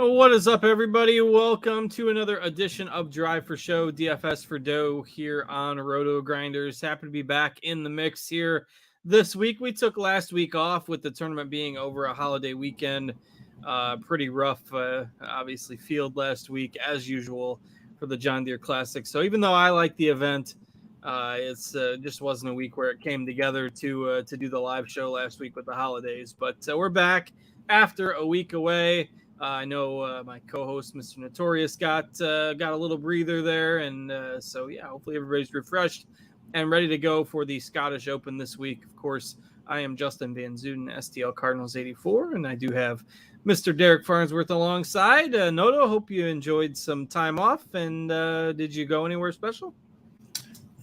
What is up, everybody? Welcome to another edition of Drive for Show, DFS for Dough here on RotoGrinders. Happy to be back in the mix here this week. We took last week off with the tournament being over a holiday weekend. Pretty rough, obviously, field last week, as usual, for the John Deere Classic. So even though I like the event, it's just wasn't a week where it came together to do the live show last week with the holidays. But we're back after a week away. I know my co-host, Mr. Notorious, got a little breather there, and so yeah, hopefully everybody's refreshed and ready to go for the Scottish Open this week. Of course, I am Justin Van Zuiden, STL Cardinals 84, and I do have Mr. Derek Farnsworth alongside. Noto, hope you enjoyed some time off, and did you go anywhere special?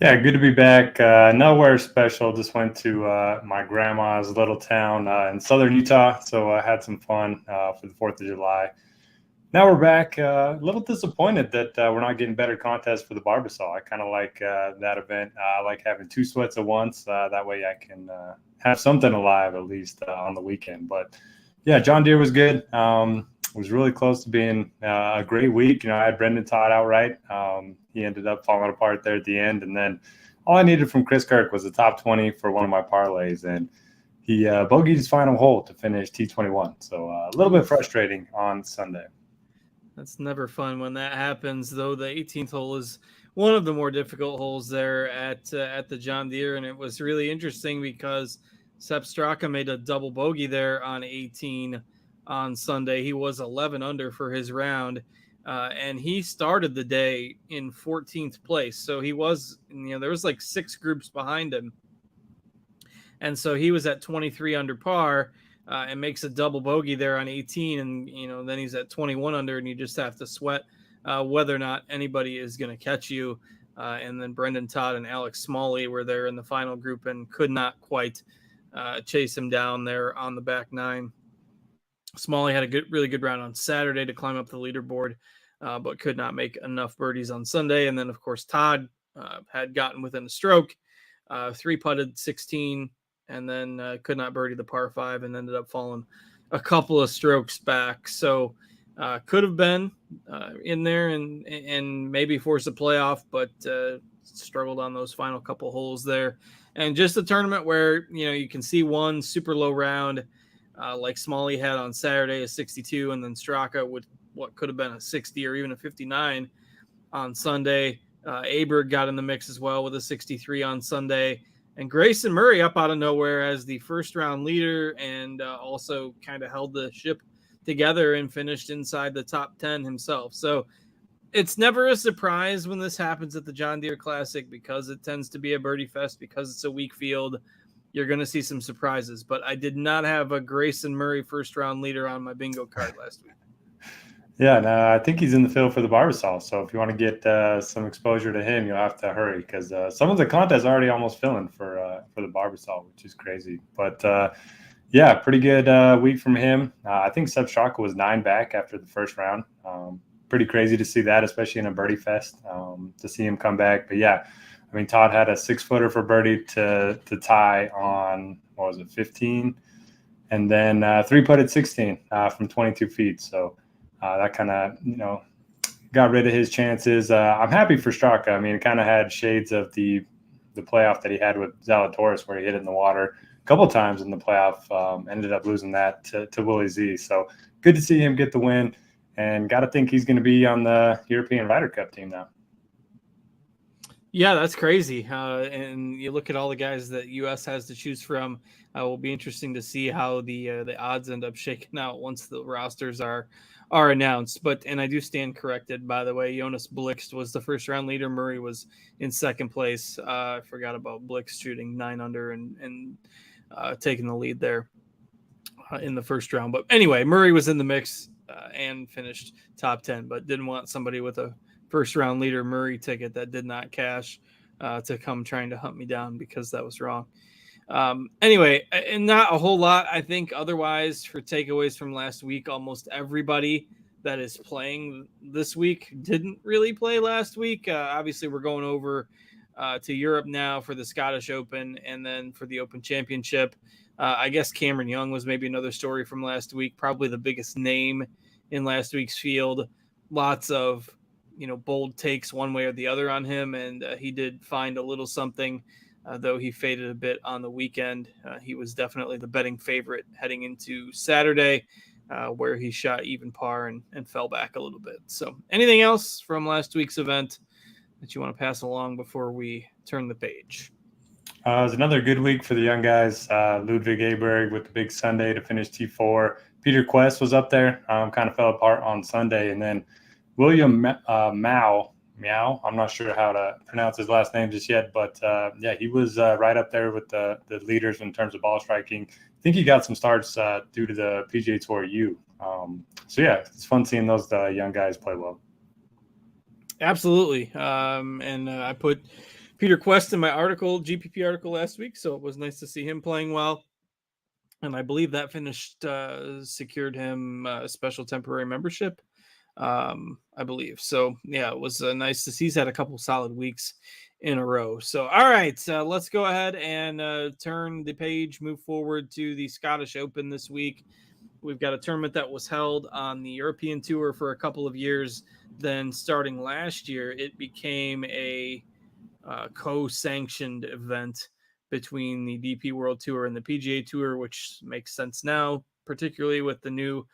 Yeah, good to be back. Nowhere special. Just went to my grandma's little town in southern Utah, so I had some fun for the 4th of July. Now we're back. A little disappointed that we're not getting better contests for the Barbasol. I kind of like that event. I like having 2 sweats at once. That way I can have something alive at least on the weekend. But yeah, John Deere was good. It was really close to being a great week. I had Brendan Todd outright. He ended up falling apart there at the end. And then all I needed from Chris Kirk was the top 20 for one of my parlays. And he bogeyed his final hole to finish T21. So a little bit frustrating on Sunday. That's never fun when that happens, though. The 18th hole is one of the more difficult holes there at the John Deere. And it was really interesting because Sepp Straka made a double bogey there on 18 on Sunday. He was 11 under for his round, and he started the day in 14th place. So he was, there was like 6 groups behind him. And so he was at 23 under par and makes a double bogey there on 18. And, then he's at 21 under, and you just have to sweat whether or not anybody is going to catch you. And then Brendan Todd and Alex Smalley were there in the final group and could not quite chase him down there on the back 9. Smalley had a really good round on Saturday to climb up the leaderboard, but could not make enough birdies on Sunday. And then, of course, Todd had gotten within a stroke, 3-putted 16, and then could not birdie the par 5 and ended up falling a couple of strokes back. So could have been in there and maybe force a playoff, but struggled on those final couple holes there. And just a tournament where, you can see one super low round, like Smalley had on Saturday, a 62, and then Straka with what could have been a 60 or even a 59 on Sunday. Aberg got in the mix as well with a 63 on Sunday. And Grayson Murray up out of nowhere as the first round leader and also kind of held the ship together and finished inside the top 10 himself. So it's never a surprise when this happens at the John Deere Classic because it tends to be a birdie fest, because it's a weak field. You're going to see some surprises, but I did not have a Grayson Murray first round leader on my bingo card last week. Yeah, no, I think he's in the field for the Barbasol. So if you want to get some exposure to him, you'll have to hurry because some of the contests are already almost filling for the Barbasol, which is crazy. But yeah, pretty good week from him. I think Sepp Straka was 9 back after the first round. Pretty crazy to see that, especially in a birdie fest, to see him come back. But yeah, I mean, Todd had a 6-footer for birdie to tie on, 15? And then 3-putted 16 from 22 feet. So that kind of, got rid of his chances. I'm happy for Straka. I mean, it kind of had shades of the playoff that he had with Zalatoris where he hit it in the water a couple of times in the playoff, ended up losing that to Willie Z. So good to see him get the win, and got to think he's going to be on the European Ryder Cup team now. Yeah, that's crazy. And you look at all the guys that U.S. has to choose from. It will be interesting to see how the odds end up shaking out once the rosters are announced. And I do stand corrected, by the way. Jonas Blixt was the first round leader. Murray was in second place. I forgot about Blixt shooting 9 under and taking the lead there in the first round. But anyway, Murray was in the mix and finished top 10, but didn't want somebody with a first round leader Murray ticket that did not cash to come trying to hunt me down because that was wrong. Anyway, and not a whole lot, I think, otherwise for takeaways from last week. Almost everybody that is playing this week didn't really play last week. Obviously, we're going over to Europe now for the Scottish Open and then for the Open Championship. I guess Cameron Young was maybe another story from last week, probably the biggest name in last week's field. Lots of, bold takes one way or the other on him, and he did find a little something, though he faded a bit on the weekend. He was definitely the betting favorite heading into Saturday, where he shot even par and fell back a little bit. So anything else from last week's event that you want to pass along before we turn the page? It was another good week for the young guys. Ludwig Aberg with the big Sunday to finish T4. Peter Quest was up there, kind of fell apart on Sunday. And then William Meow, I'm not sure how to pronounce his last name just yet, but he was right up there with the leaders in terms of ball striking. I think he got some starts due to the PGA Tour U. It's fun seeing those young guys play well. Absolutely. And I put Peter Quest in my GPP article last week, so it was nice to see him playing well. And I believe that secured him a special temporary membership, I believe. So, yeah, it was nice to see. He's had a couple solid weeks in a row. So, all right, let's go ahead and turn the page, move forward to the Scottish Open this week. We've got a tournament that was held on the European Tour for a couple of years. Then starting last year, it became a co-sanctioned event between the DP World Tour and the PGA Tour, which makes sense now, particularly with the new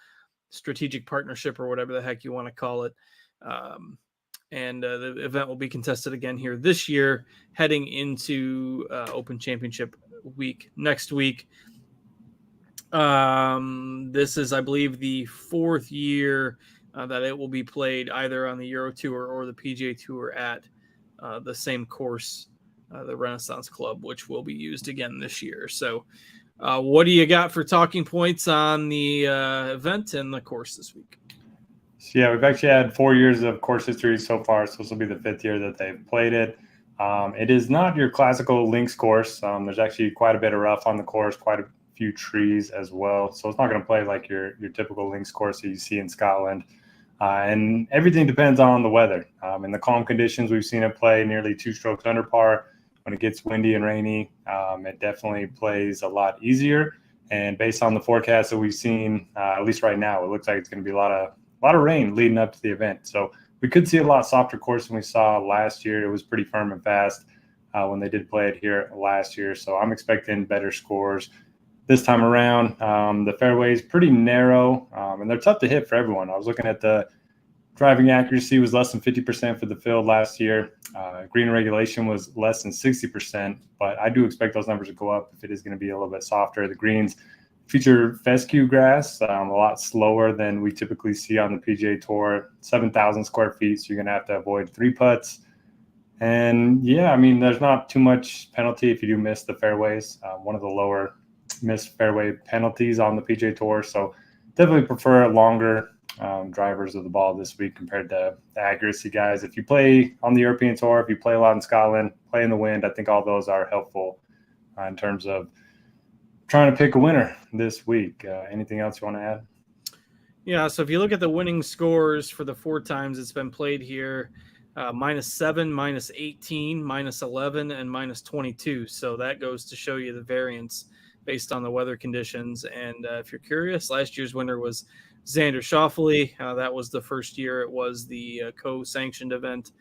strategic partnership or whatever the heck you want to call it. The event will be contested again here this year, heading into Open Championship week next week. This is, I believe, the fourth year that it will be played either on the Euro Tour or the PGA Tour at the same course, the Renaissance Club, which will be used again this year. So what do you got for talking points on the event and the course this week? So, yeah, we've actually had 4 years of course history so far, so this will be the 5th year that they've played it. It is not your classical links course. There's actually quite a bit of rough on the course, quite a few trees as well. So it's not going to play like your typical links course that you see in Scotland. And everything depends on the weather. In the calm conditions, we've seen it play nearly 2 strokes under par. When it gets windy and rainy, it definitely plays a lot easier. And based on the forecast that we've seen, at least right now, it looks like it's going to be a lot of rain leading up to the event. So we could see a lot softer course than we saw last year. It was pretty firm and fast when they did play it here last year. So I'm expecting better scores this time around. The fairway is pretty narrow, and they're tough to hit for everyone. I was looking at the driving accuracy was less than 50% for the field last year. Green regulation was less than 60%, but I do expect those numbers to go up if it is going to be a little bit softer. The greens feature fescue grass, a lot slower than we typically see on the PGA Tour, 7,000 square feet, so you're going to have to avoid 3 putts. And, there's not too much penalty if you do miss the fairways, one of the lower missed fairway penalties on the PGA Tour. So definitely prefer longer drivers of the ball this week compared to the accuracy guys. If you play on the European Tour, if you play a lot in Scotland, play in the wind, I think all those are helpful in terms of trying to pick a winner this week. Anything else you want to add? Yeah, so if you look at the winning scores for the 4 times it's been played here, -7, -18, -11, and -22. So that goes to show you the variance based on the weather conditions. And if you're curious, last year's winner was Xander Schauffele. That was the first year it was the co-sanctioned event.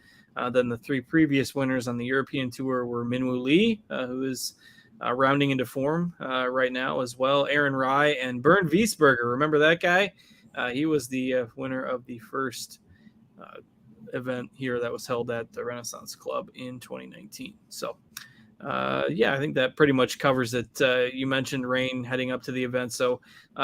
Then the 3 previous winners on the European Tour were Minwoo Lee, who is rounding into form right now as well, Aaron Rai, and Bernd Wiesberger. Remember that guy? He was the winner of the first event here that was held at the Renaissance Club in 2019. So, I think that pretty much covers it. You mentioned rain heading up to the event. So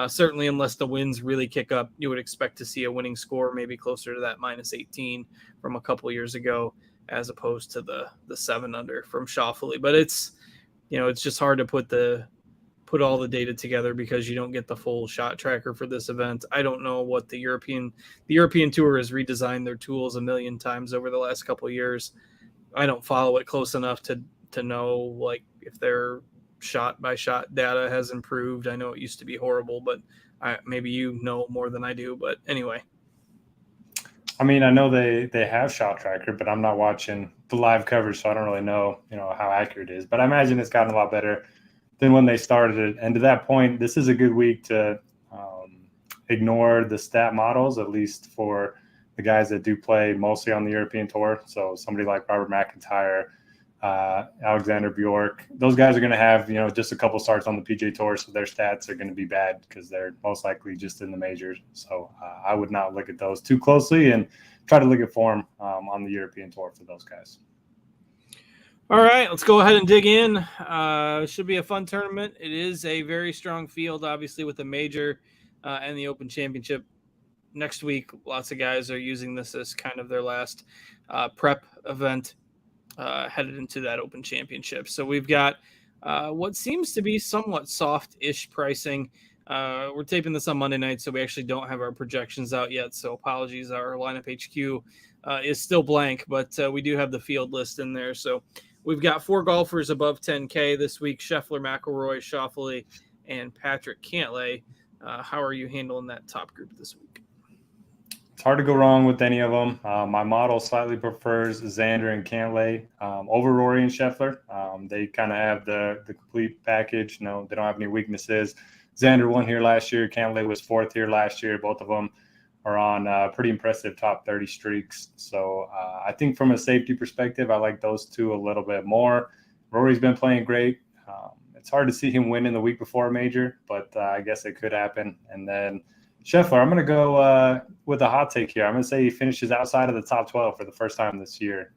certainly, unless the winds really kick up, you would expect to see a winning score, maybe closer to that -18 from a couple years ago, as opposed to the 7 under from Schauffele. But it's just hard to put all the data together because you don't get the full shot tracker for this event. I don't know what the European Tour has redesigned their tools a million times over the last couple of years. I don't follow it close enough to know like if their shot by shot data has improved. I know it used to be horrible, but maybe you know more than I do. But anyway, I know they have shot tracker, but I'm not watching the live coverage, so I don't really know how accurate it is. But I imagine it's gotten a lot better than when they started it. And to that point, this is a good week to ignore the stat models, at least for the guys that do play mostly on the European Tour. So somebody like Robert McIntyre, Alexander Bjork, those guys are going to have, just a couple starts on the PGA Tour, so their stats are going to be bad because they're most likely just in the majors. So I would not look at those too closely and try to look at form on the European Tour for those guys. All right, let's go ahead and dig in. It should be a fun tournament. It is a very strong field, obviously, with the major and the Open Championship next week. Lots of guys are using this as kind of their last prep event headed into that Open Championship. So we've got what seems to be somewhat soft-ish pricing. We're taping this on Monday night, so we actually don't have our projections out yet. So apologies, our lineup HQ is still blank, but we do have the field list in there. So we've got 4 golfers above 10K this week: Scheffler, McIlroy, Schauffele, and Patrick Cantlay. How are you handling that top group this week? It's hard to go wrong with any of them. My model slightly prefers Xander and Cantlay over Rory and Scheffler. They kind of have the complete package. They don't have any weaknesses. Xander won here last year. Cantlay was 4th here last year. Both of them are on pretty impressive top 30 streaks. So I think from a safety perspective, I like those two a little bit more. Rory's been playing great. It's hard to see him win in the week before a major, but I guess it could happen. And then Scheffler, I'm going to go with a hot take here. I'm going to say he finishes outside of the top 12 for the first time this year.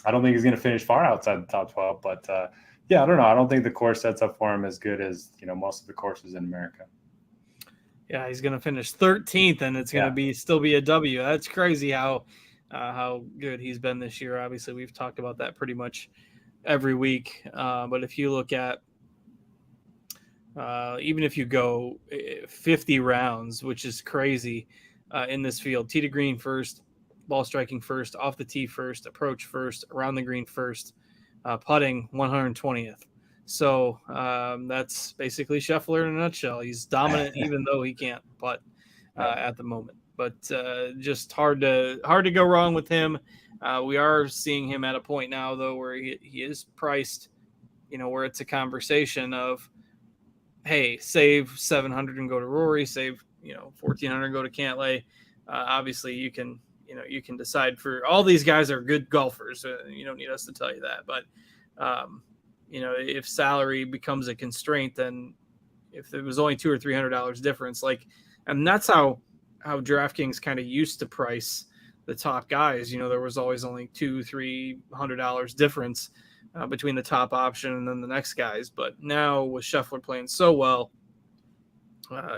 I don't think he's going to finish far outside the top 12, but I don't know. I don't think the course sets up for him as good as most of the courses in America. Yeah, he's going to finish 13th, and it's going to still be a W. That's crazy how good he's been this year. Obviously, we've talked about that pretty much every week. But if you look at even if you go 50 rounds, which is crazy in this field, tee to green first, ball striking first, off the tee first, approach first, around the green first, putting 120th. So that's basically Scheffler in a nutshell. He's dominant even though he can't putt at the moment. But just hard to go wrong with him. We are seeing him at a point now, though, where he is priced, where it's a conversation of, hey, save 700 and go to Rory, save 1,400 and go to Cantlay. Obviously, you can decide for all these guys are good golfers. You don't need us to tell you that, but if salary becomes a constraint, then if it was only $200 or $300 difference, and that's how DraftKings kind of used to price the top guys. There was always only $200-$300 difference between the top option and then the next guys. But now with Scheffler playing so well,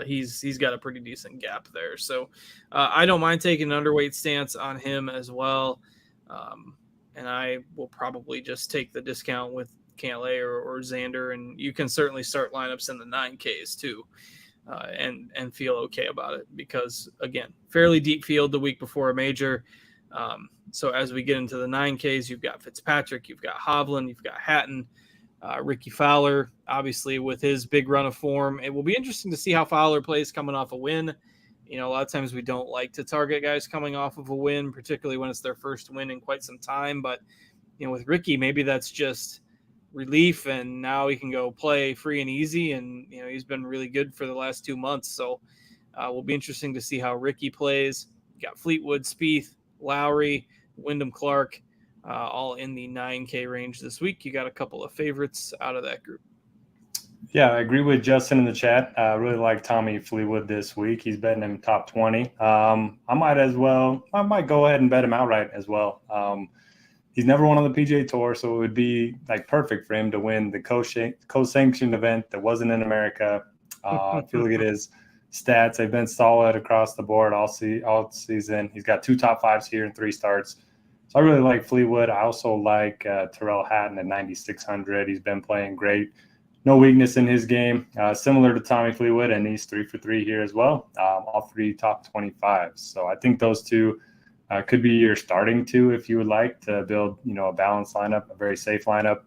he's got a pretty decent gap there. So I don't mind taking an underweight stance on him as well. And I will probably just take the discount with Cantlay or Xander, and you can certainly start lineups in the 9Ks too, and feel okay about it because, again, fairly deep field the week before a major. So as we get into the 9Ks, you've got Fitzpatrick, you've got Hovland, you've got Hatton, Ricky Fowler, obviously with his big run of form. It will be interesting to see how Fowler plays coming off a win. A lot of times we don't like to target guys coming off of a win, particularly when it's their first win in quite some time. But, with Ricky, maybe that's just relief, and now he can go play free and easy. And, he's been really good for the last 2 months. So will be interesting to see how Ricky plays. You got Fleetwood, Spieth, Lowry, Wyndham Clark, all in the 9K range this week. You got a couple of favorites out of that group. Yeah, I agree with Justin in the chat. I really like Tommy Fleetwood this week. He's betting him top 20. I might go ahead and bet him outright as well. He's never won on the PGA Tour, so it would be perfect for him to win the co-sanctioned event that wasn't in America. If you look at his stats, they've been solid across the board all season. He's got 2 top 5s here and 3 starts. So I really like Fleetwood. I also like Tyrrell Hatton at 9,600. He's been playing great. No weakness in his game, similar to Tommy Fleetwood, and he's 3 for 3 here as well. All 3 top 25s. So I think those two could be your starting 2 if you would like to build, a balanced lineup, a very safe lineup.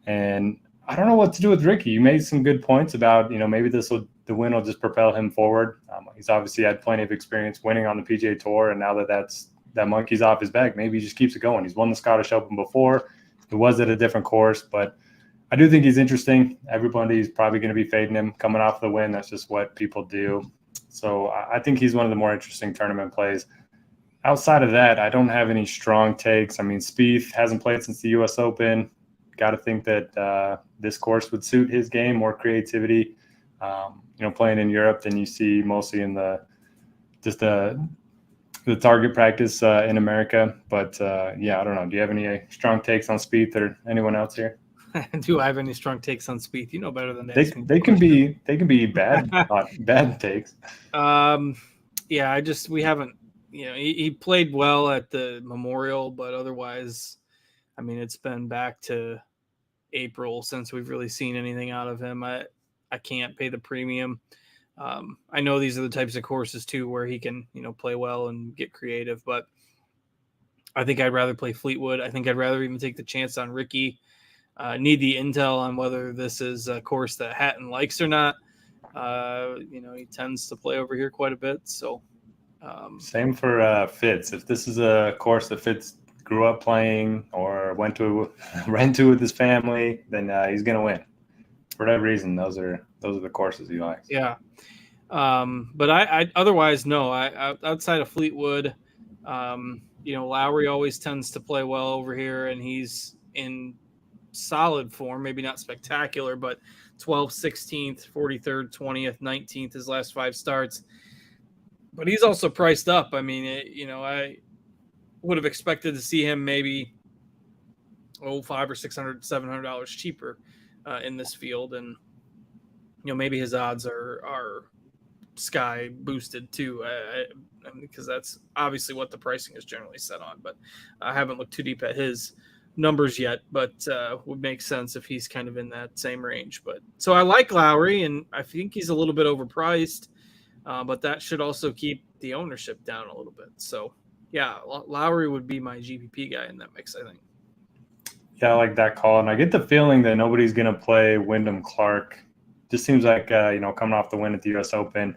And I don't know what to do with Ricky. You made some good points about, maybe the win will just propel him forward. He's obviously had plenty of experience winning on the PGA Tour, and now that monkey's off his back, maybe he just keeps it going. He's won the Scottish Open before. It was at a different course, but I do think he's interesting. Everybody's probably going to be fading him coming off the win. That's just what people do. So I think he's one of the more interesting tournament plays. Outside of that, I don't have any strong takes. I mean, Spieth hasn't played since the U.S. Open. Got to think that this course would suit his game, more creativity. Playing in Europe than you see mostly in the target practice in America. But I don't know. Do you have any strong takes on Spieth or anyone else here? Do I have any strong takes on Spieth? You know better than they can be bad bad takes. We haven't. He played well at the Memorial, but otherwise, I mean, it's been back to April since we've really seen anything out of him. I can't pay the premium. I know these are the types of courses too where he can, play well and get creative, but I think I'd rather play Fleetwood. I think I'd rather even take the chance on Ricky. Need the intel on whether this is a course that Hatton likes or not. He tends to play over here quite a bit. So same for Fitz. If this is a course that Fitz grew up playing or went to with his family, then he's going to win. For whatever reason, those are the courses he likes. Yeah. But I otherwise, no, I outside of Fleetwood, Lowry always tends to play well over here, and he's in solid form, maybe not spectacular, but 12th, 16th, 43rd, 20th, 19th, his last 5 starts. But he's also priced up. I mean, I would have expected to see him maybe $500 or $600, $700 cheaper in this field, and maybe his odds are sky boosted too, because that's obviously what the pricing is generally set on. But I haven't looked too deep at his numbers yet, but would make sense if he's kind of in that same range. But so I like Lowry, and I think he's a little bit overpriced, but that should also keep the ownership down a little bit. So yeah, Lowry would be my GPP guy in that mix, I think. Yeah, I like that call, and I get the feeling that nobody's going to play Wyndham Clark. Just seems like coming off the win at the U.S. Open,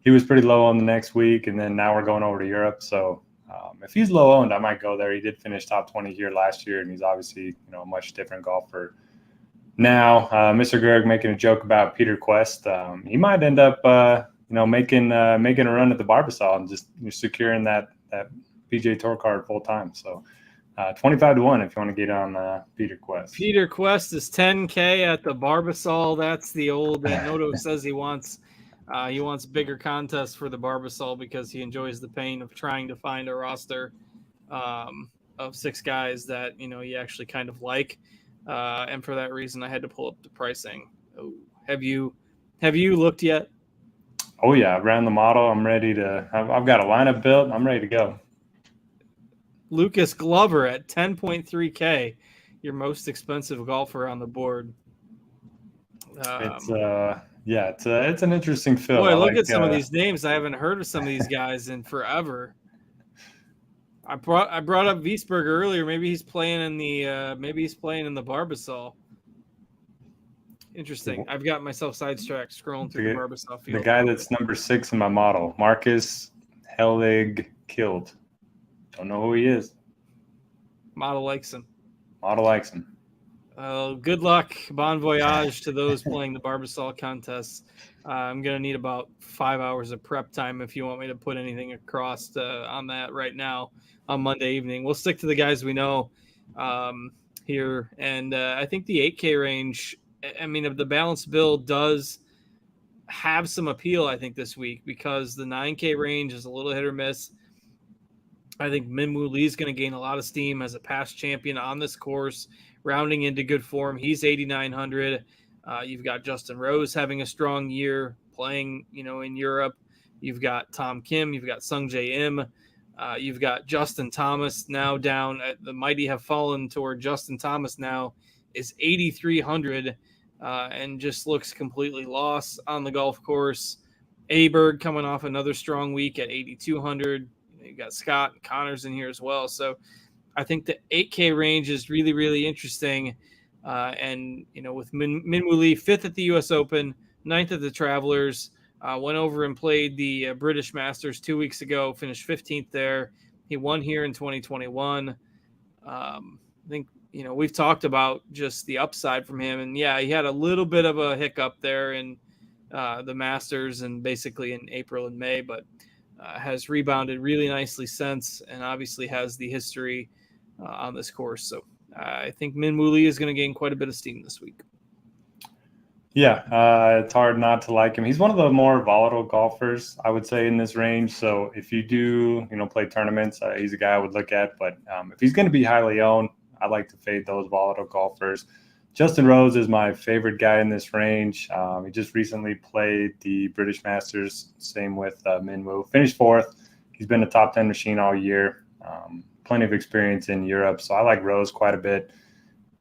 he was pretty low on the next week, and then now we're going over to Europe. So if he's low owned, I might go there. He did finish top 20 here last year, and he's obviously a much different golfer now. Mr. Gerg making a joke about Peter Quest. He might end up making a run at the Barbasol and just securing that PGA Tour card full time. So 25-1 if you want to get on Peter Quest. Peter Quest is $10K at the Barbasol. That's the old that Noto says he wants. He wants bigger contests for the Barbasol because he enjoys the pain of trying to find a roster of 6 guys that you actually kind of like, and for that reason, I had to pull up the pricing. Oh, have you looked yet? Oh yeah, I've ran the model. I'm ready to. I've got a lineup built. I'm ready to go. Lucas Glover at 10.3K, your most expensive golfer on the board. It's an interesting fill. Boy, look at some of these names. I haven't heard of some of these guys in forever. I brought up Wiesberger earlier. Maybe he's playing in the Barbasol. Interesting. I've got myself sidetracked scrolling through the Barbasol field. The guy that's number 6 in my model, Marcus Hellig Killed. Don't know who he is. Model likes him. Good luck, bon voyage to those playing the Barbasol contests. I'm going to need about 5 hours of prep time if you want me to put anything across on that right now on Monday evening. We'll stick to the guys we know here. And I think the 8K range, I mean, if the balanced build does have some appeal, I think, this week, because the 9K range is a little hit or miss. I think Minwoo Lee is going to gain a lot of steam as a past champion on this course, rounding into good form. He's 8,900. You've got Justin Rose having a strong year playing, in Europe. You've got Tom Kim. You've got Sung Jae Im. You've got Justin Thomas now down. The mighty have fallen toward Justin Thomas now is 8,300 and just looks completely lost on the golf course. Aberg coming off another strong week at 8,200. You've got Scott and Connors in here as well. So I think the 8K range is really, really interesting. And, with Minwoo Lee, 5th at the U.S. Open, 9th at the Travelers, went over and played the British Masters 2 weeks ago, finished 15th there. He won here in 2021. I think, we've talked about just the upside from him. And, yeah, he had a little bit of a hiccup there in the Masters and basically in April and May, but has rebounded really nicely since, and obviously has the history on this course. So I think Min Woo Lee is going to gain quite a bit of steam this week. Yeah, it's hard not to like him. He's one of the more volatile golfers, I would say, in this range. So if you do, play tournaments, he's a guy I would look at. But if he's going to be highly owned, I like to fade those volatile golfers. Justin Rose is my favorite guy in this range. He just recently played the British Masters, same with Min Woo. Finished fourth. He's been a top 10 machine all year. Plenty of experience in Europe. So I like Rose quite a bit.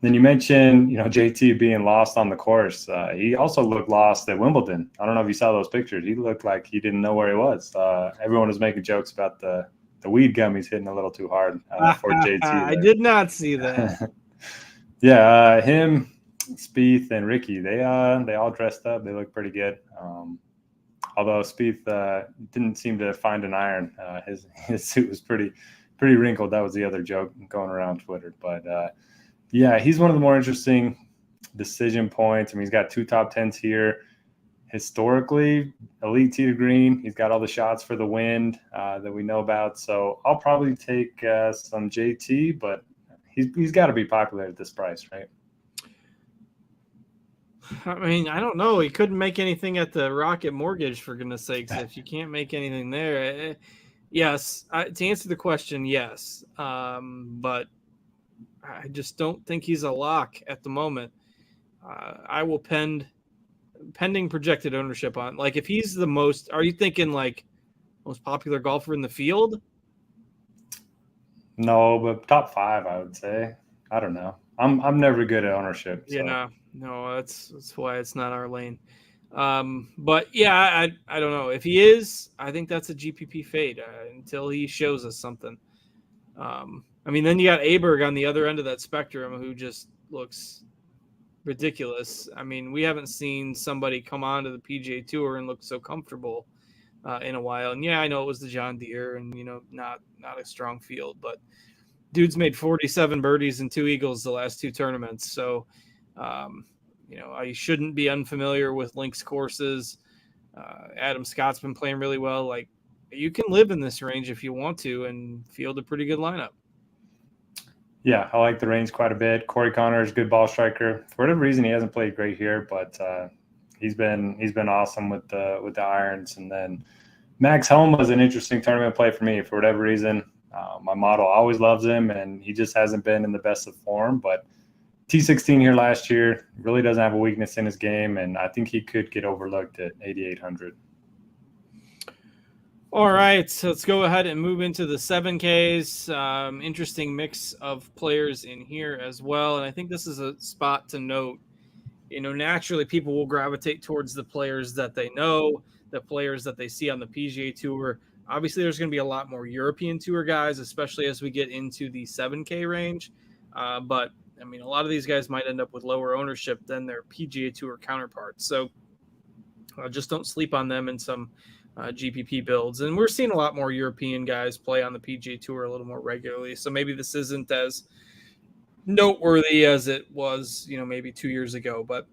Then you mentioned, JT being lost on the course. He also looked lost at Wimbledon. I don't know if you saw those pictures. He looked like he didn't know where he was. Everyone was making jokes about the weed gummies hitting a little too hard for JT. I did not see that. Yeah, him, Spieth, and Ricky, they all dressed up. They look pretty good. Although Spieth didn't seem to find an iron. His suit was pretty wrinkled. That was the other joke going around Twitter. But yeah, he's one of the more interesting decision points. I mean, he's got 2 top 10s here. Historically, elite tee to green. He's got all the shots for the wind that we know about. So I'll probably take some JT, but he's got to be popular at this price, right? I mean, I don't know. He couldn't make anything at the Rocket Mortgage, for goodness sakes. If you can't make anything there, yes. To answer the question, yes. But I just don't think he's a lock at the moment. I will pending projected ownership on. Like, if he's the most, are you thinking like most popular golfer in the field? No, but top 5, I would say. I don't know. I'm never good at ownership. So. Yeah, no, that's why it's not our lane. But yeah, I don't know if he is. I think that's a GPP fade until he shows us something. I mean, then you got Aberg on the other end of that spectrum who just looks ridiculous. I mean, we haven't seen somebody come onto the PGA Tour and look so comfortable in a while. And yeah, I know it was the John Deere and, not a strong field, but dude's made 47 birdies and 2 eagles the last 2 tournaments. So, I shouldn't be unfamiliar with links courses. Adam Scott's been playing really well. Like, you can live in this range if you want to and field a pretty good lineup. Yeah, I like the range quite a bit. Corey Connors, good ball striker. For whatever reason, he hasn't played great here, but he's been awesome with the irons. And then Max Homa is an interesting tournament play for me. For whatever reason, my model always loves him, and he just hasn't been in the best of form. But T16 here last year really doesn't have a weakness in his game, and I think he could get overlooked at 8,800. All right, so let's go ahead and move into the 7Ks. Interesting mix of players in here as well. And I think this is a spot to note. Naturally people will gravitate towards the players that they know, the players that they see on the PGA Tour. Obviously, there's going to be a lot more European Tour guys, especially as we get into the 7K range. But, I mean, a lot of these guys might end up with lower ownership than their PGA Tour counterparts. So just don't sleep on them in some GPP builds. And we're seeing a lot more European guys play on the PGA Tour a little more regularly. So maybe this isn't as noteworthy as it was, maybe 2 years ago. But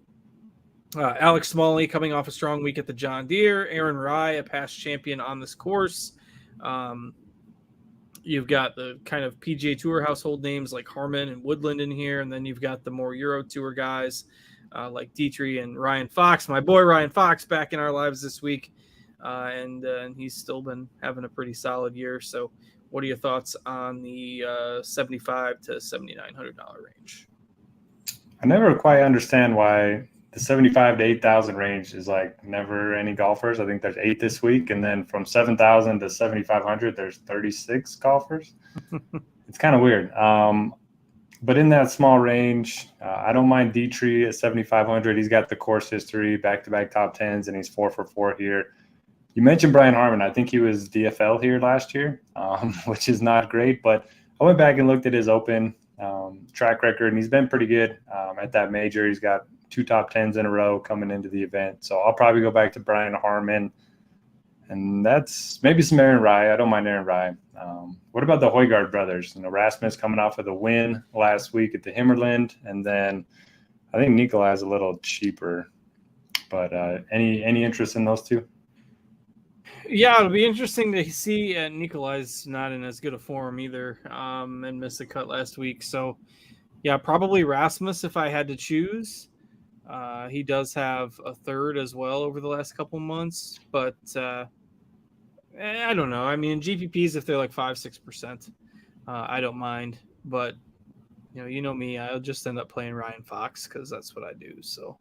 Alex Smalley coming off a strong week at the John Deere. Aaron Rai, a past champion on this course. You've got the kind of PGA Tour household names like Harman and Woodland in here. And then you've got the more Euro Tour guys like Dietrich and Ryan Fox. My boy Ryan Fox back in our lives this week. And he's still been having a pretty solid year. So what are your thoughts on the $7,500 to $7,900 range? I never quite understand why the 75 to 8,000 range is like never any golfers. I think there's 8 this week. And then from 7,000 to 7,500, there's 36 golfers. It's kind of weird. But in that small range, I don't mind Dietrich at 7,500. He's got the course history, back-to-back top 10s, and he's 4 for 4 here. You mentioned Brian Harman. I think he was DFL here last year, which is not great. But I went back and looked at his Open track record, and he's been pretty good at that major. He's got 2 top 10s in a row coming into the event. So I'll probably go back to Brian Harman. And that's maybe some Aaron Rai. I don't mind Aaron Rai. What about the Højgaard brothers? Rasmus coming off of the win last week at the Himmerland. And then I think Nikolai is a little cheaper. But any interest in those two? Yeah, it'll be interesting to see. Nikolai's not in as good a form either, and missed a cut last week. So, yeah, probably Rasmus if I had to choose. He does have a third as well over the last couple months, but I don't know. I mean, GPPs if they're like 5-6%, I don't mind. But you know me, I'll just end up playing Ryan Fox because that's what I do. So.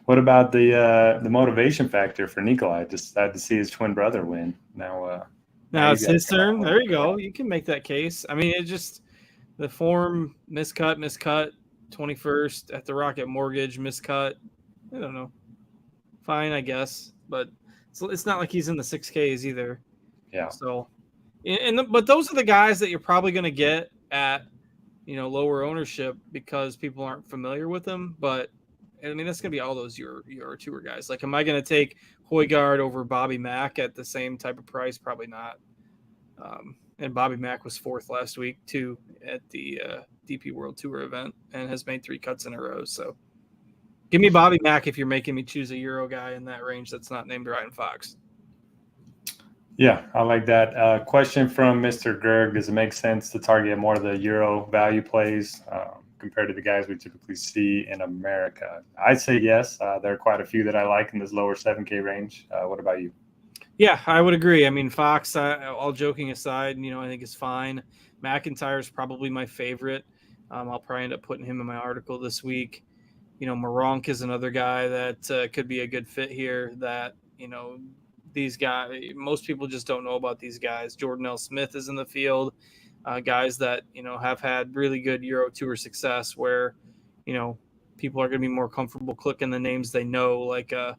What about the motivation factor for Nikolai? Just sad to see his twin brother win. Now It's his turn. There you go. You can make that case. I mean, it just the form miscut, 21st at the Rocket Mortgage miscut. I don't know. Fine, I guess, but it's not like he's in the 6Ks either. Yeah. So, but those are the guys that you're probably going to get at lower ownership because people aren't familiar with them. But I mean, that's going to be all those Euro Tour guys. Like, am I going to take Højgaard over Bobby Mack at the same type of price? Probably not. And Bobby Mack was 4th last week, too, at the DP World Tour event and has made 3 cuts in a row. So give me Bobby Mack if you're making me choose a Euro guy in that range that's not named Ryan Fox. Yeah, I like that. Question from Mr. Gerg. Does it make sense to target more of the Euro value plays compared to the guys we typically see in America? I'd say yes. There are quite a few that I like in this lower 7K range. What about you? Yeah, I would agree. I mean, Fox, all joking aside, I think is fine. McIntyre is probably my favorite. I'll probably end up putting him in my article this week. Moronk is another guy that could be a good fit here that, these guys, most people just don't know about these guys. Jordan L. Smith is in the field, guys that, have had really good Euro Tour success where, people are going to be more comfortable clicking the names they know, like, a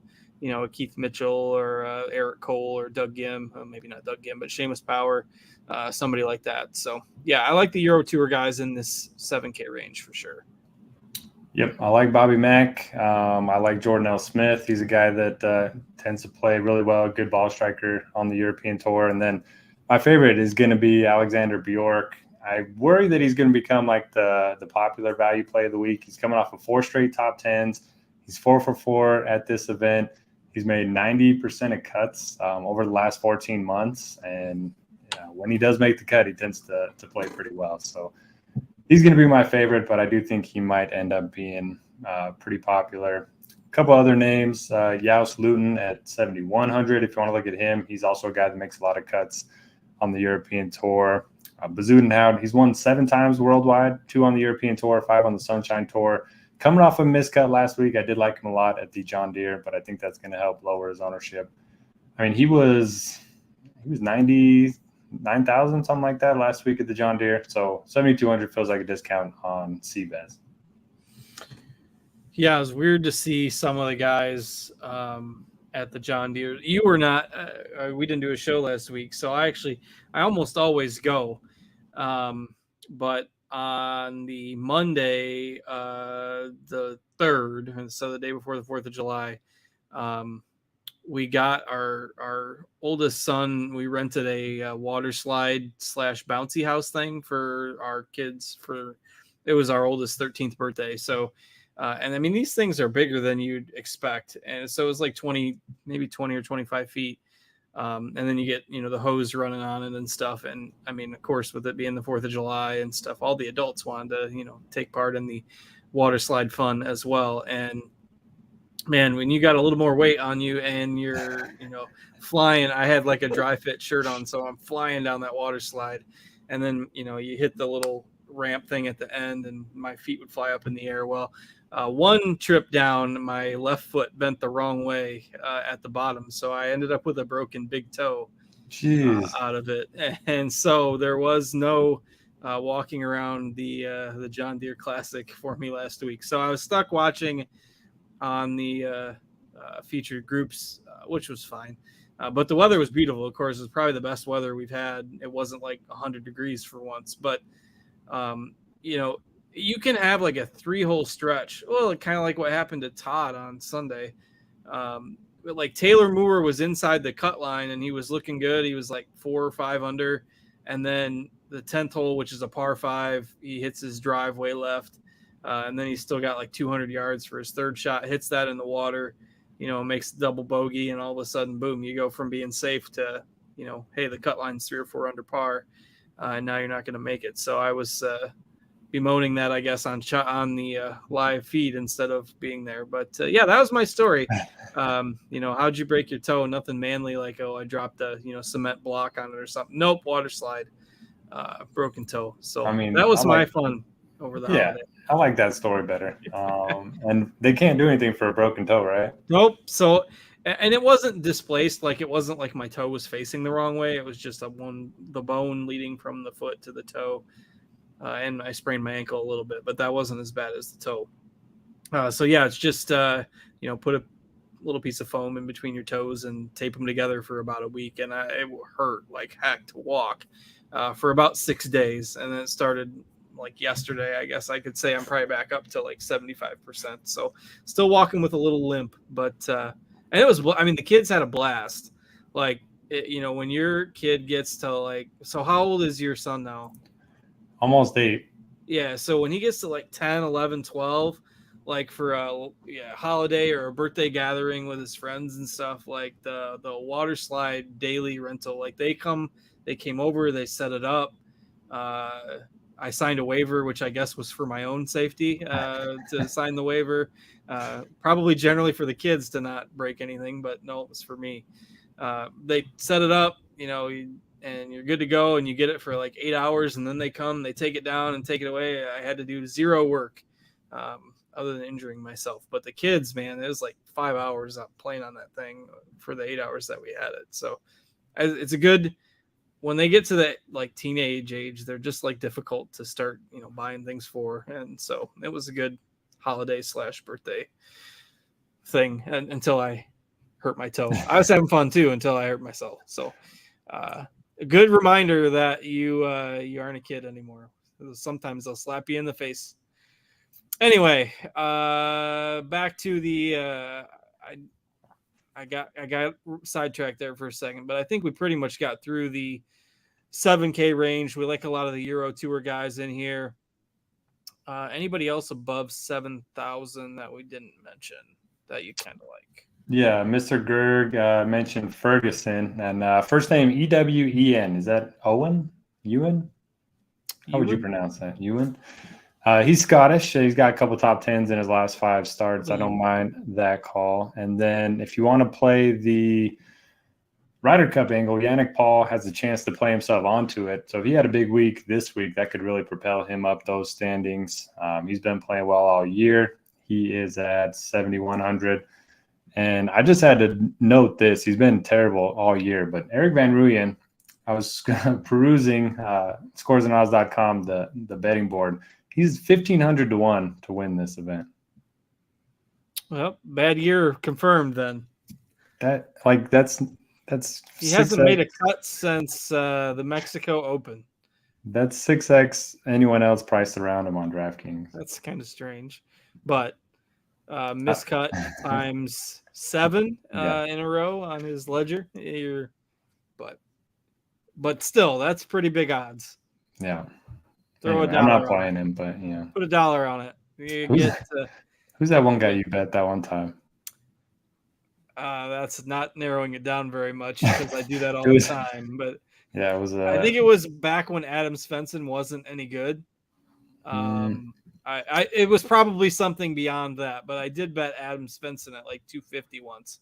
Keith Mitchell or Eric Cole or Doug Gim, maybe not Doug Gim, but Seamus Power, somebody like that. So, yeah, I like the Euro Tour guys in this 7K range for sure. Yep, I like Bobby Mack. I like Jordan L. Smith. He's a guy that tends to play really well, good ball striker on the European Tour. And then my favorite is going to be Alexander Bjork. I worry that he's going to become like the popular value play of the week. He's coming off of 4 straight top 10s. He's 4 for 4 at this event. He's made 90% of cuts over the last 14 months. And when he does make the cut, he tends to play pretty well. So he's going to be my favorite, but I do think he might end up being pretty popular. A couple other names, Joost Luiten at 7,100. If you want to look at him, he's also a guy that makes a lot of cuts on the European Tour. Bezuidenhout, he's won 7 times worldwide, 2 on the European Tour, 5 on the Sunshine Tour. Coming off a miscut last week, I did like him a lot at the John Deere, but I think that's going to help lower his ownership. I mean, he was 99,000, something like that last week at the John Deere. So 7,200 feels like a discount on CBES. Yeah, it was weird to see some of the guys at the John Deere. You were not. We didn't do a show last week, so I almost always go. But on the Monday, the 3rd, and so the day before the 4th of July, we got our oldest son. We rented a water slide / bouncy house thing for our kids. It was our oldest 13th birthday. So, and I mean, these things are bigger than you'd expect. And so it was like 20 or 25 feet. And then you get, the hose running on it and stuff. And I mean, of course, with it being the 4th of July and stuff, all the adults wanted to, take part in the water slide fun as well. And man, when you got a little more weight on you and you're, flying, I had like a dry fit shirt on, so I'm flying down that water slide. And then, you hit the little ramp thing at the end and my feet would fly up in the air. Well, one trip down, my left foot bent the wrong way at the bottom. So I ended up with a broken big toe out of it. And so there was no walking around the John Deere Classic for me last week. So I was stuck watching on the featured groups, which was fine. But the weather was beautiful. Of course, it was probably the best weather we've had. It wasn't like 100 degrees for once, but you can have like a 3-hole stretch. Well, kind of like what happened to Todd on Sunday. But like Taylor Moore was inside the cut line and he was looking good. He was like 4 or 5 under. And then the 10th hole, which is a par 5, he hits his driveway left. And then he's still got like 200 yards for his third shot, hits that in the water, makes double bogey, and all of a sudden, boom, you go from being safe to, hey, the cut line's 3 or 4 under par, and now you're not going to make it. So I was bemoaning that, I guess, on the live feed instead of being there. But yeah, that was my story. How'd you break your toe? Nothing manly like, oh, I dropped a cement block on it or something. Nope, water slide, broken toe. So I mean, that was my fun over the holiday. I like that story better. And they can't do anything for a broken toe, right? Nope. So, and it wasn't displaced. Like, it wasn't like my toe was facing the wrong way. It was just the bone leading from the foot to the toe. And I sprained my ankle a little bit, but that wasn't as bad as the toe. So yeah, it's just, put a little piece of foam in between your toes and tape them together for about a week. And it hurt like heck to walk for about 6 days. And then it started like yesterday. I guess I could say I'm probably back up to like 75%. So still walking with a little limp, but, and it was, the kids had a blast. Like, when your kid gets to like, so how old is your son now? Almost 8. Yeah. So when he gets to like 10, 11, 12, like for a holiday or a birthday gathering with his friends and stuff, like the water slide daily rental, like they came over, they set it up. I signed a waiver, which I guess was for my own safety, to sign the waiver, probably generally for the kids to not break anything, but no, it was for me. They set it up, and you're good to go, and you get it for like 8 hours, and then they come, they take it down and take it away. I had to do zero work other than injuring myself. But the kids, man, it was like 5 hours up playing on that thing for the 8 hours that we had it. So it's a good, when they get to that like teenage age, they're just like difficult to start, buying things for. And so it was a good holiday / birthday thing until I hurt my toe. I was having fun too until I hurt myself. So, a good reminder that you aren't a kid anymore. Sometimes they'll slap you in the face. Anyway, back to the I got sidetracked there for a second, but I think we pretty much got through the 7K range. We like a lot of the Euro Tour guys in here. Anybody else above 7,000 that we didn't mention that you kind of like? Yeah, Mr. Gerg mentioned Ferguson, and first name Ewen. Is that Owen? Ewan? How would you pronounce that? Ewan? He's Scottish. He's got a couple top 10s in his last 5 starts. I don't mind that call. And then if you want to play the Ryder Cup angle, Yannick Paul has a chance to play himself onto it. So if he had a big week this week, that could really propel him up those standings. He's been playing well all year. He is at 7,100. And I just had to note this. He's been terrible all year. But Eric Van Rooyen, I was perusing scoresandodds.com, the betting board. He's 1,500 to 1 to win this event. Well, bad year confirmed then. That's he hasn't made a cut since the Mexico Open. That's 6x anyone else priced around him on DraftKings. That's kind of strange. But miscut times 7 in a row on his ledger. But still, that's pretty big odds. Yeah. Throw anyway, I'm not playing him, but yeah. Put $1 on it. Who's that one guy you bet that one time? That's not narrowing it down very much because I do that all the time. But yeah, it was. I think it was back when Adam Svensson wasn't any good. It was probably something beyond that, but I did bet Adam Svensson at like 250 once,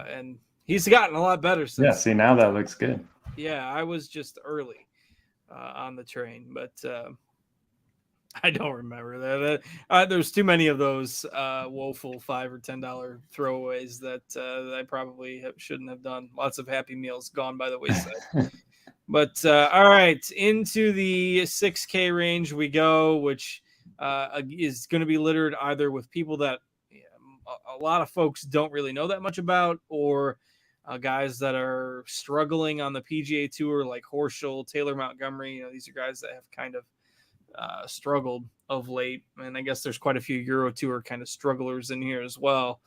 and he's gotten a lot better since. Yeah, see, now that looks good. Yeah, I was just early on the train, but I don't remember that. There's too many of those woeful $5 or $10 throwaways that I probably shouldn't have done. Lots of Happy Meals gone by the wayside. But all right, into the 6K range we go, which is going to be littered either with people that a lot of folks don't really know that much about, or guys that are struggling on the PGA Tour, like Horschel, Taylor Montgomery. These are guys that have kind of struggled of late, and I guess there's quite a few Euro Tour kind of strugglers in here as well.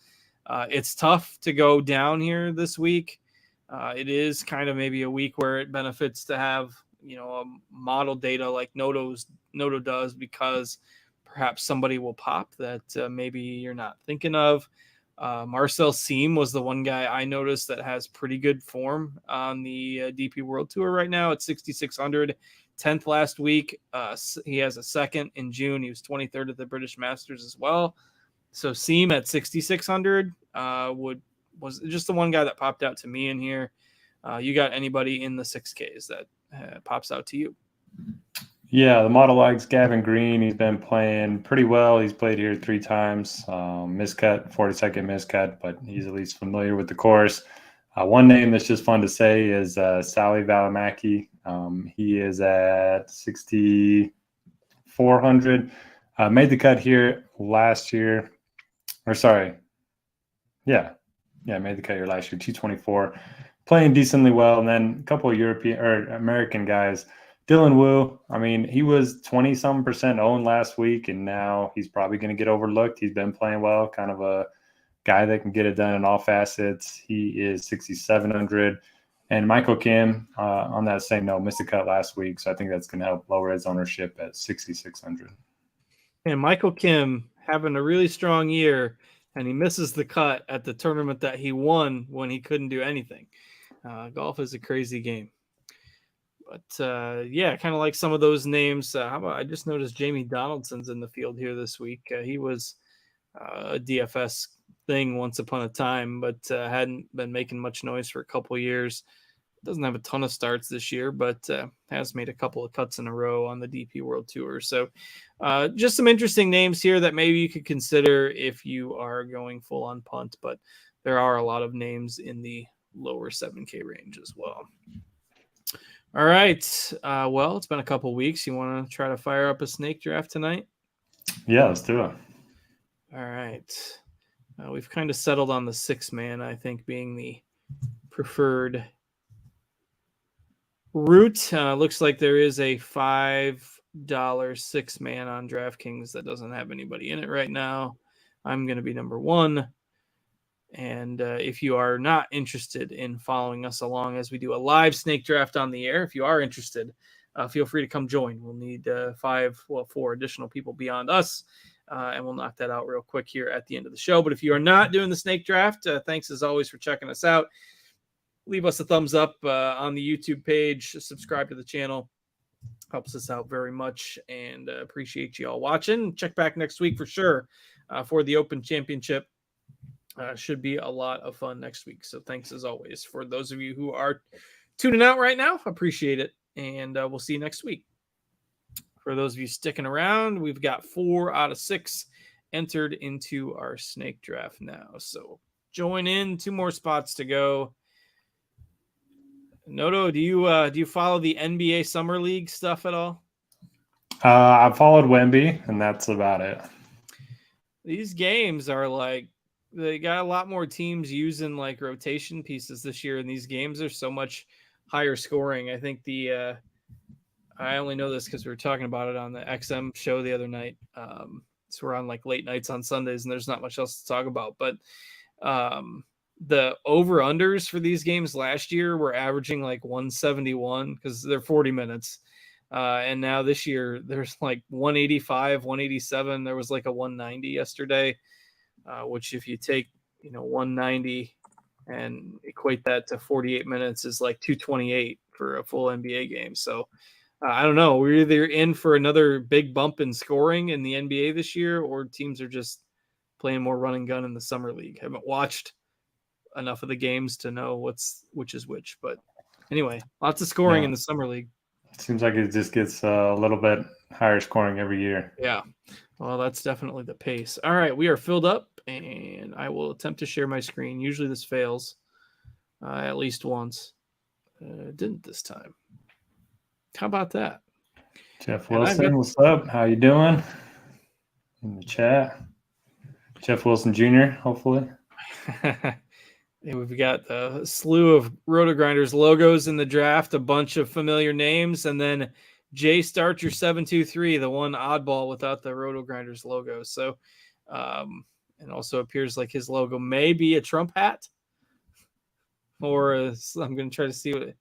It's tough to go down here this week. It is kind of maybe a week where it benefits to have a model data like Noto does, because perhaps somebody will pop that maybe you're not thinking of. Marcel Siem was the one guy I noticed that has pretty good form on the DP World Tour right now at 6,600, 10th last week. He has a second in June. He was 23rd at the British Masters as well. So Siem at 6,600 was just the one guy that popped out to me in here. You got anybody in the 6Ks that pops out to you? Yeah, the model likes Gavin Green. He's been playing pretty well. He's played here 3 times. Miscut, 42nd miscut, but he's at least familiar with the course. One name that's just fun to say is Sally Valimaki. He is at 6,400. Made the cut here last year. Or sorry. Yeah, made the cut here last year, 224. Playing decently well. And then a couple of European or American guys. Dylan Wu, I mean, he was 20-some% owned last week, and now he's probably going to get overlooked. He's been playing well, kind of a guy that can get it done in all facets. He is 6,700. And Michael Kim, on that same note, missed a cut last week, so I think that's going to help lower his ownership at 6,600. And Michael Kim having a really strong year, and he misses the cut at the tournament that he won when he couldn't do anything. Golf is a crazy game. But yeah, kind of like some of those names. How about I just noticed Jamie Donaldson's in the field here this week. He was a DFS thing once upon a time, but hadn't been making much noise for a couple of years. Doesn't have a ton of starts this year, but has made a couple of cuts in a row on the DP World Tour. So just some interesting names here that maybe you could consider if you are going full on punt, but there are a lot of names in the lower 7K range as well. All right. Well, it's been a couple weeks. You want to try to fire up a snake draft tonight? Yeah, let's do it. All right. We've kind of settled on the 6-man, I think, being the preferred route. Looks like there is a $5 6-man on DraftKings that doesn't have anybody in it right now. I'm going to be number 1. And if you are not interested in following us along as we do a live snake draft on the air, if you are interested, feel free to come join. We'll need 4 additional people beyond us, and we'll knock that out real quick here at the end of the show. But if you are not doing the snake draft, thanks as always for checking us out. Leave us a thumbs up on the YouTube page. Subscribe to the channel. Helps us out very much, and appreciate you all watching. Check back next week for sure for the Open Championship. Should be a lot of fun next week. So thanks as always for those of you who are tuning out right now. Appreciate it. And we'll see you next week. For those of you sticking around, we've got 4 out of 6 entered into our snake draft now. So join in. 2 more spots to go. Noto, do you follow the NBA Summer League stuff at all? I followed Wemby, and that's about it. These games are like, they got a lot more teams using like rotation pieces this year, and these games are so much higher scoring. I think I only know this because we were talking about it on the XM show the other night. So we're on like late nights on Sundays, and there's not much else to talk about. But the over-unders for these games last year were averaging like 171 because they're 40 minutes. And now this year there's like 185, 187. There was like a 190 yesterday. Which if you take, 190 and equate that to 48 minutes is like 228 for a full NBA game. So I don't know. We're either in for another big bump in scoring in the NBA this year, or teams are just playing more run and gun in the summer league. I haven't watched enough of the games to know which is which. But anyway, lots of scoring in the summer league. It seems like it just gets a little bit higher scoring every year. Yeah. Well, that's definitely the pace. All right, we are filled up, and I will attempt to share my screen. Usually this fails at least once. It didn't this time. How about that? Jeff Wilson, what's up? How you doing? In the chat. Jeff Wilson Jr., hopefully. We've got a slew of RotoGrinders logos in the draft, a bunch of familiar names, and then Jay Starcher 723, the one oddball without the RotoGrinders logo. So, and also appears like his logo may be a Trump hat, or I'm going to try to see what.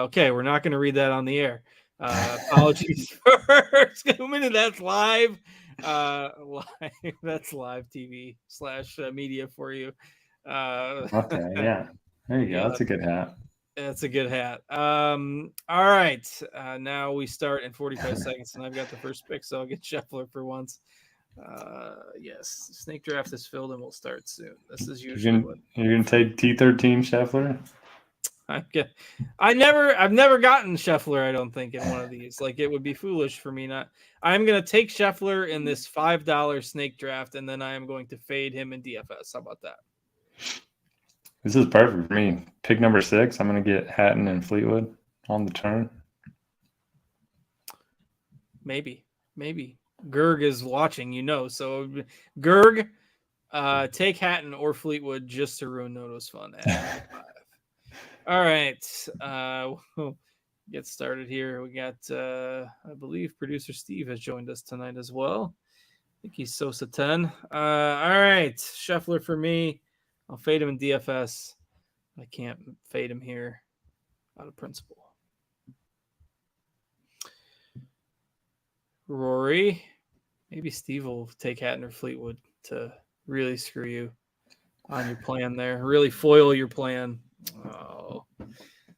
Okay, we're not going to read that on the air. Apologies for assuming that's live. That's live TV / media for you. Okay, yeah. There you go. Yeah, That's a good hat. that's a good hat. All right. Now we start in 45 seconds, and I've got the first pick, so I'll get Scheffler for once. Yes, snake draft is filled, and we'll start soon. This is usually what You're gonna take T13 Scheffler? I've never gotten Scheffler. I don't think in one of these. Like it would be foolish for me not. I'm gonna take Scheffler in this $5 snake draft, and then I am going to fade him in DFS. How about that? This is perfect for me. Pick number 6. I'm gonna get Hatton and Fleetwood on the turn. Maybe. Gerg is watching, so Gerg, take Hatton or Fleetwood just to ruin Noto's fun. All right, we'll get started here. We got, I believe, producer Steve has joined us tonight as well. I think he's Sosa 10. All right, Scheffler for me. I'll fade him in DFS. I can't fade him here out of principle. Rory, maybe Steve will take Hatton or Fleetwood to really screw you on your plan there. Really foil your plan. Oh,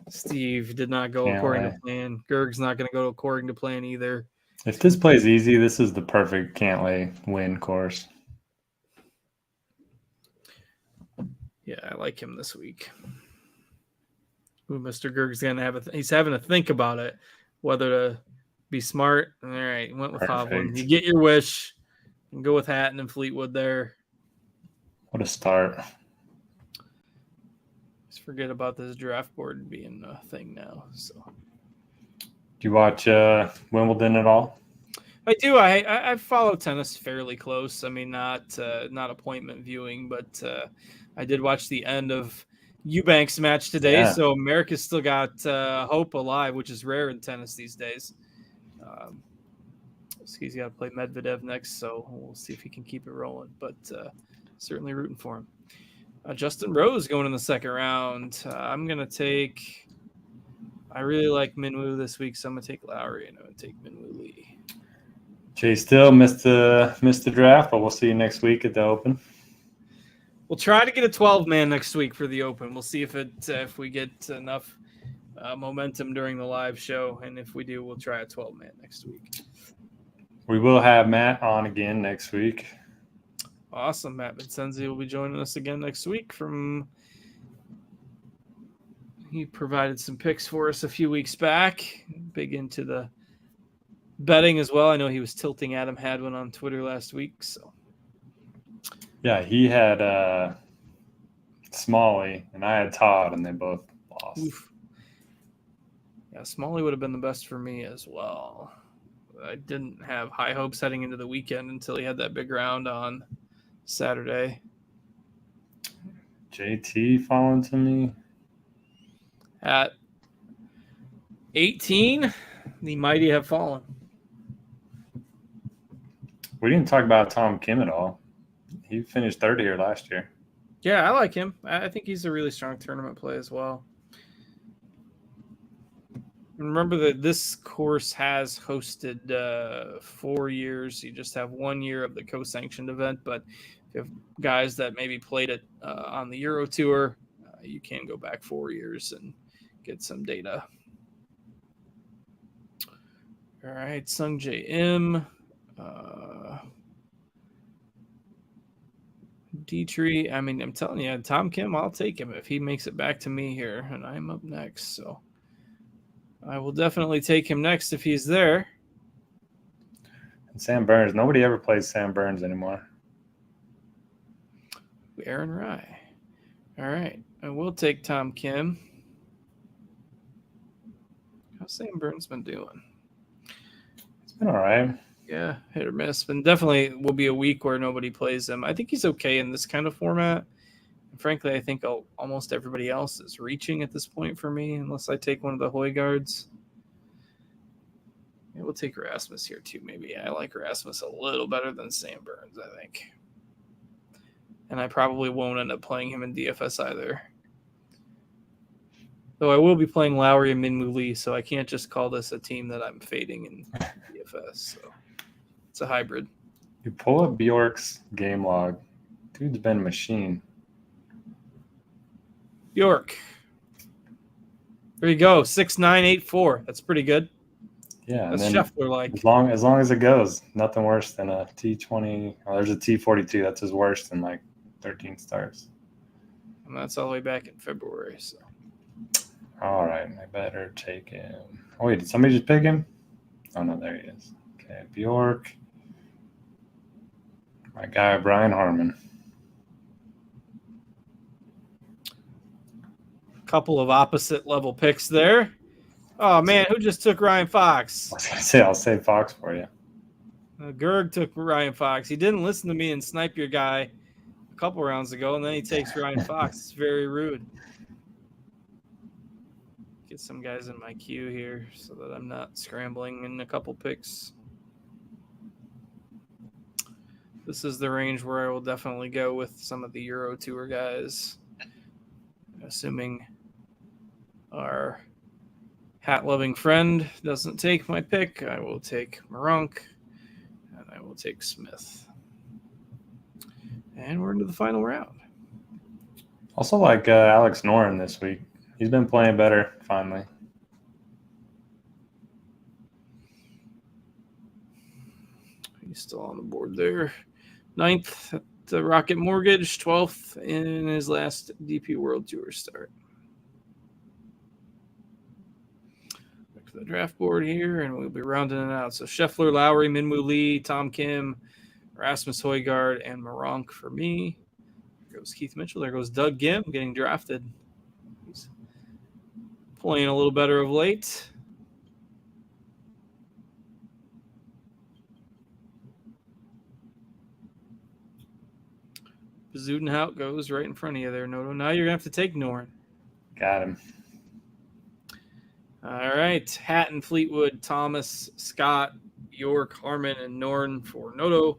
Steve did not go according to plan. Gerg's not going to go according to plan either. If this plays easy, this is the perfect Cantlay win course. Yeah, I like him this week. Ooh, Mr. Gerg's going to have he's having to think about it, whether to be smart. All right, went with Hovland. You get your wish and go with Hatton and Fleetwood there. What a start. Just forget about this draft board being a thing now. So, do you watch Wimbledon at all? I do. I follow tennis fairly close. I mean, not appointment viewing, but I did watch the end of Eubanks' match today. Yeah. So America's still got hope alive, which is rare in tennis these days. He's got to play Medvedev next, so we'll see if he can keep it rolling. But certainly rooting for him. Justin Rose going in the second round. I'm going to take – I really like Minwoo this week, so I'm going to take Lowry, and I'm going to take Minwoo Lee. Jay still missed the draft, but we'll see you next week at the Open. We'll try to get a 12-man next week for the Open. We'll see if we get enough momentum during the live show, and if we do, we'll try a 12-man next week. We will have Matt on again next week. Awesome. Matt Vincenzi will be joining us again next week. He provided some picks for us a few weeks back. Big into the betting as well. I know he was tilting Adam Hadwin on Twitter last week. So yeah, he had Smalley and I had Todd, and they both lost. Oof. Yeah, Smalley would have been the best for me as well. I didn't have high hopes heading into the weekend until he had that big round on Saturday. JT falling to me at 18. The mighty have fallen. We didn't talk about Tom Kim at all. He finished third here last year. Yeah, I like him. I think he's a really strong tournament play as well. Remember that this course has hosted 4 years. You just have 1 year of the co-sanctioned event, but if you have guys that maybe played it on the Euro Tour, you can go back 4 years and get some data. All right, Sung J M. Dietrich. I mean, I'm telling you, Tom Kim, I'll take him if he makes it back to me here, and I'm up next, so I will definitely take him next if he's there. And Sam Burns. Nobody ever plays Sam Burns anymore. Aaron Rye. All right. I will take Tom Kim. How's Sam Burns been doing? It's been all right. Yeah, hit or miss. But definitely will be a week where nobody plays him. I think he's okay in this kind of format. Frankly, I think almost everybody else is reaching at this point for me, unless I take one of the Højgaards. Yeah, we'll take Rasmus here too, maybe. I like Rasmus a little better than Sam Burns, I think. And I probably won't end up playing him in DFS either. Though I will be playing Lowry and Minwoo Lee, so I can't just call this a team that I'm fading in DFS. So it's a hybrid. You pull up Bjork's game log. Dude's been a machine. Bjork. There you go. 6.984. That's pretty good. Yeah, That's and then Scheffler like. as long as it goes, nothing worse than a T20. Oh, there's a T42. That's his worst in like 13 starts. And that's all the way back in February. So. All right, I better take him. Oh wait, did somebody just pick him? Oh no, there he is. Okay, Bjork. My guy Brian Harmon. Couple of opposite level picks there. Oh man, who just took Ryan Fox? I was gonna say I'll save Fox for you. Gerg took Ryan Fox. He didn't listen to me and snipe your guy a couple rounds ago, and then he takes Ryan Fox. It's very rude. Get some guys in my queue here so that I'm not scrambling in a couple picks. This is the range where I will definitely go with some of the Euro Tour guys. Assuming our hat-loving friend doesn't take my pick, I will take Moronk, and I will take Smith. And we're into the final round. Also like Alex Noren this week. He's been playing better, finally. He's still on the board there. 9th at the Rocket Mortgage, 12th in his last DP World Tour start. Back to the draft board here, and we'll be rounding it out. So Scheffler, Lowry, Minwoo Lee, Tom Kim, Rasmus Højgaard, and Moronk for me. There goes Keith Mitchell. There goes Doug Gim getting drafted. He's playing a little better of late. Zudenhout goes right in front of you there, Noto. Now you're going to have to take Noren. Got him. All right. Hatton, Fleetwood, Thomas, Scott, York, Harmon, and Noren for Noto.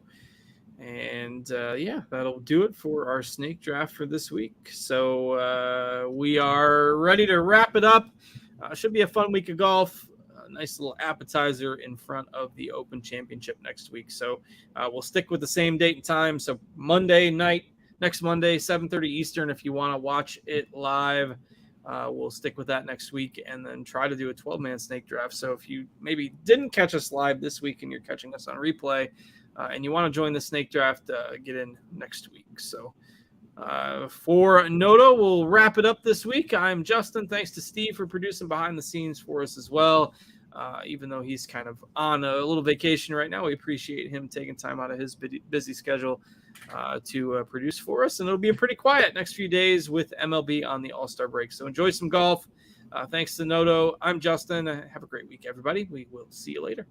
And, yeah, that'll do it for our snake draft for this week. So we are ready to wrap it up. Should be a fun week of golf. A nice little appetizer in front of the Open Championship next week. So we'll stick with the same date and time. So Monday night, next Monday, 7:30 Eastern, if you want to watch it live. We'll stick with that next week and then try to do a 12-man snake draft. So if you maybe didn't catch us live this week and you're catching us on replay and you want to join the snake draft, get in next week. So for Noto, we'll wrap it up this week. I'm Justin. Thanks to Steve for producing behind the scenes for us as well. Even though he's kind of on a little vacation right now, we appreciate him taking time out of his busy schedule to produce for us. And it'll be a pretty quiet next few days with MLB on the All-Star break. So enjoy some golf. Thanks to Noto. I'm Justin. Have a great week, everybody. We will see you later.